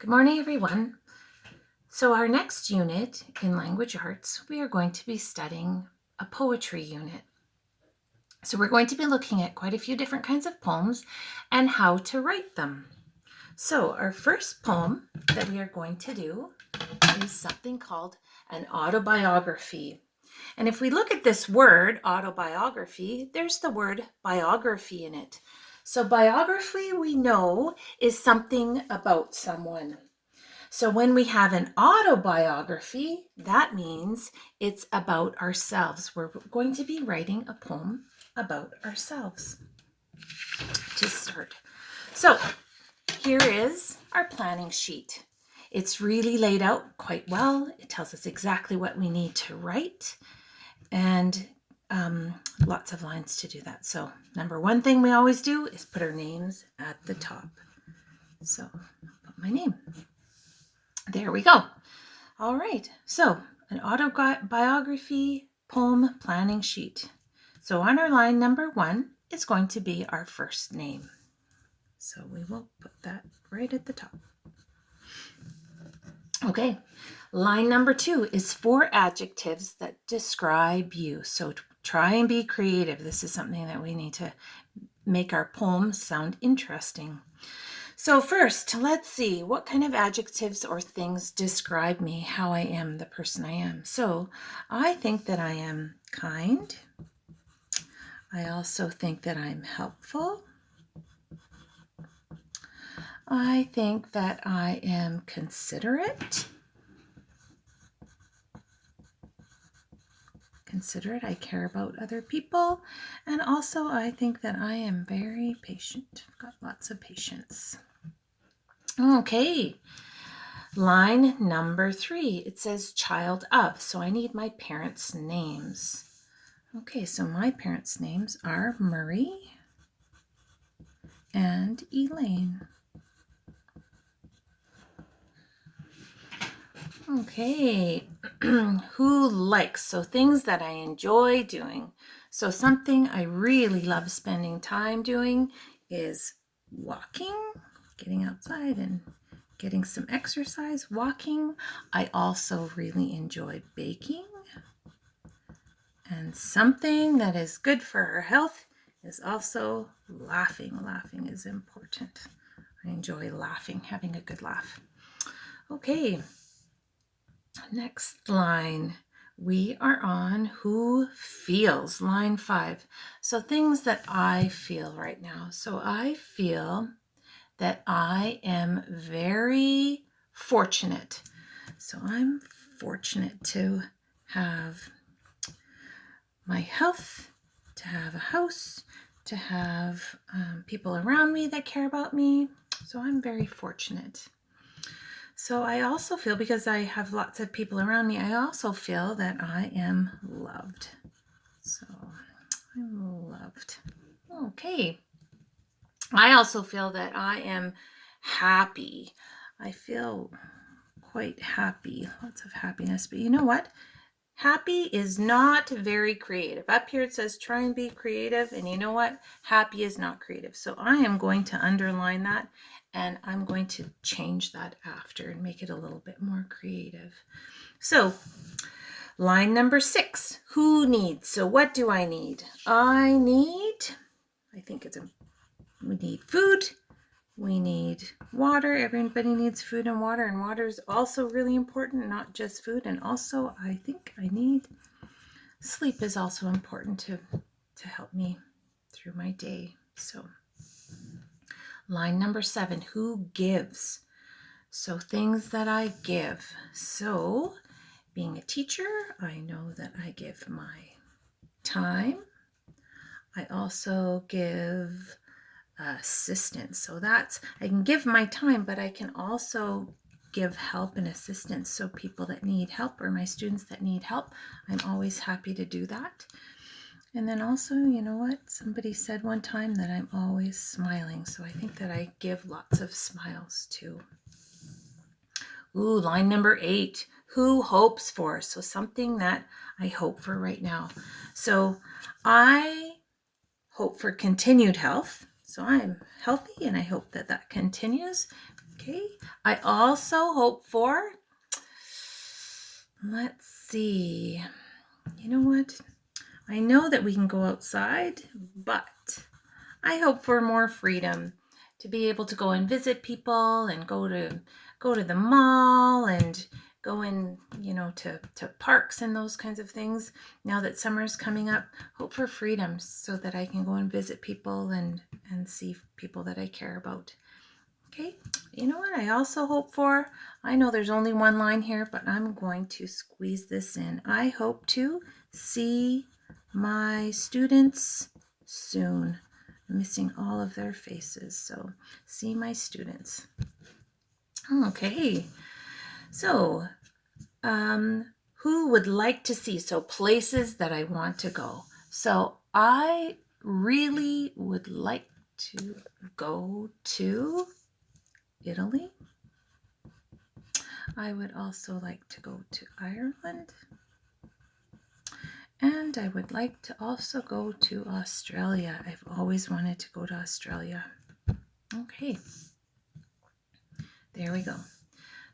Good morning, everyone. So our next unit in language arts, we are going to be studying a poetry unit. So we're going to be looking at quite a few different kinds of poems and how to write them. So our first poem that we are going to do is something called an autobiography. And if we look at this word, autobiography, there's the word biography in it. So biography, we know, is something about someone. So when we have an autobiography, that means it's about ourselves. We're going to be writing a poem about ourselves to start. So here is our planning sheet. It's really laid out quite well. It tells us exactly what we need to write and lots of lines to do that. So number one thing we always do is put our names at the top. So I'll put my name. There we go. All right, so an autobiography poem planning sheet. So on our line number 1 is going to be our first name. So we will put that right at the top. Okay, line number 2 is 4 adjectives that describe you. So try and be creative. This is something that we need to make our poem sound interesting. So first, let's see, what kind of adjectives or things describe me, how I am, the person I am. So I think that I am kind. I also think that I'm helpful. I think that I am considerate. I care about other people. And also I think that I am very patient. I've got lots of patience. Okay. Line number 3, it says child of, so I need my parents' names. Okay, so my parents' names are Murray and Elaine. Okay, who likes, so things that I enjoy doing. So something I really love spending time doing is walking, getting outside and getting some exercise, walking. I also really enjoy baking. And something that is good for our health is also laughing. Laughing is important. I enjoy laughing, having a good laugh. Okay, next line. We are on who feels, line 5. So things that I feel right now. So I feel that I am very fortunate. So I'm fortunate to have my health, to have a house, to have people around me that care about me. So I'm very fortunate. So I also feel, because I have lots of people around me, I also feel that I am loved. So I'm loved. Okay. I also feel that I am happy. I feel quite happy, lots of happiness. But you know what? Happy is not very creative. Up here it says try and be creative, and you know what? Happy is not creative. So I am going to underline that, and I'm going to change that after and make it a little bit more creative. So line number 6, who needs? So what do I need? We need food. We need water. Everybody needs food and water is also really important, not just food. And also, I think I need sleep is also important to help me through my day. So, line number 7, who gives? So, things that I give. So, being a teacher, I know that I give my time. I also give assistance. So that's, I can give my time, but I can also give help and assistance. So people that need help, or my students that need help, I'm always happy to do that. And then also, you know what? Somebody said one time that I'm always smiling. So I think that I give lots of smiles too. Ooh, line number 8, who hopes for? So something that I hope for right now. So I hope for continued health. So I'm healthy and I hope that that continues. Okay, I also hope for, let's see, you know what? I know that we can go outside, but I hope for more freedom to be able to go and visit people and go to the mall and go in, to parks and those kinds of things. Now that summer's coming up, hope for freedom so that I can go and visit people and see people that I care about. Okay, you know what I also hope for? I know there's only one line here, but I'm going to squeeze this in. I hope to see my students soon. I'm missing all of their faces, so see my students. Okay, so who would like to see? So places that I want to go. So I really would like to go to Italy. I would also like to go to Ireland. And I would like to also go to Australia. I've always wanted to go to Australia. Okay, there we go.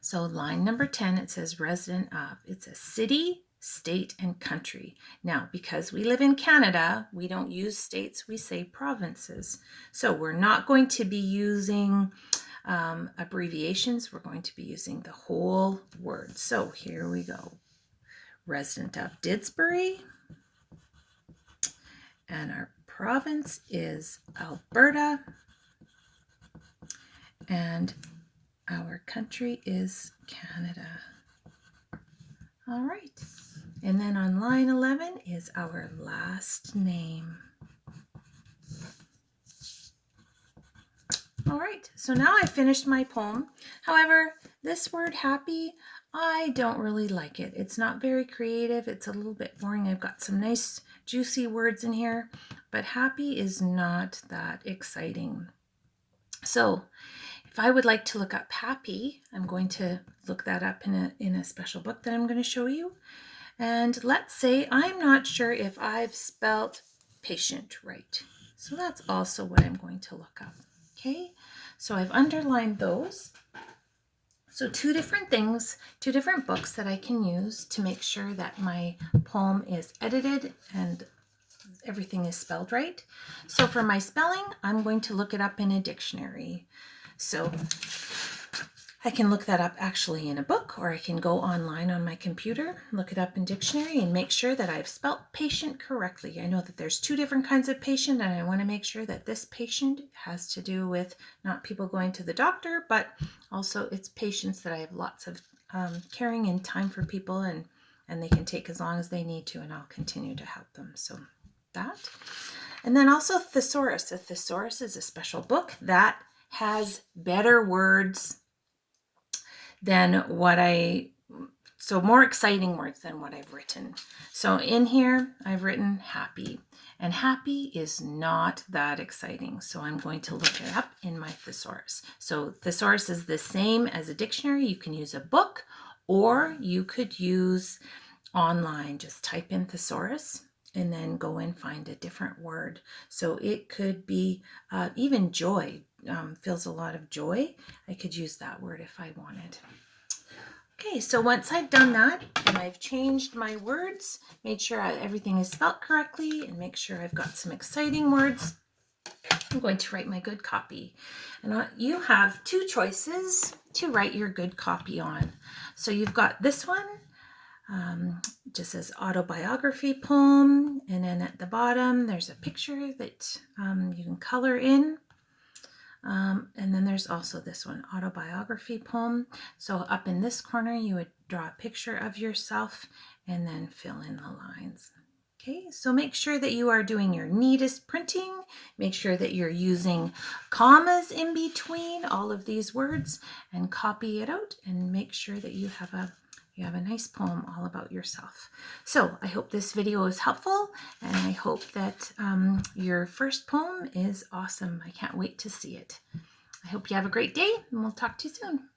So line number 10, it says resident of. It's a city, state, and country. Now, because we live in Canada, we don't use states, we say provinces. So we're not going to be using abbreviations. We're going to be using the whole word. So here we go. Resident of Didsbury. And our province is Alberta. And our country is Canada. All right. And then on line 11 is our last name. All right, so now I finished my poem. However, this word happy, I don't really like it. It's not very creative. It's a little bit boring. I've got some nice juicy words in here, but happy is not that exciting. So if I would like to look up happy, I'm going to look that up in a special book that I'm going to show you. And let's say I'm not sure if I've spelt patient right. So that's also what I'm going to look up. Okay, so I've underlined those. So two different things, two different books that I can use to make sure that my poem is edited and everything is spelled right. So for my spelling, I'm going to look it up in a dictionary. So I can look that up actually in a book, or I can go online on my computer, look it up in dictionary, and make sure that I've spelt patient correctly. I know that there's two different kinds of patient, and I want to make sure that this patient has to do with not people going to the doctor, but also it's patients that I have lots of caring and time for people, and they can take as long as they need to, and I'll continue to help them. So that. And then also thesaurus. A thesaurus is a special book that has better words than more exciting words than what I've written. So in here, I've written happy, and happy is not that exciting. So I'm going to look it up in my thesaurus. So thesaurus is the same as a dictionary. You can use a book, or you could use online. Just type in thesaurus and then go and find a different word. So it could be even joy. Feels a lot of joy. I could use that word if I wanted. Okay, so once I've done that and I've changed my words, made sure everything is spelled correctly, and make sure I've got some exciting words, I'm going to write my good copy. And you have two choices to write your good copy on. So you've got this one, just says autobiography poem, and then at the bottom there's a picture that you can color in. And then there's also this one, autobiography poem. So up in this corner, you would draw a picture of yourself and then fill in the lines. Okay, so make sure that you are doing your neatest printing. Make sure that you're using commas in between all of these words, and copy it out, and make sure that you have a nice poem all about yourself. So I hope this video is helpful, and I hope that your first poem is awesome. I can't wait to see it. I hope you have a great day, and we'll talk to you soon.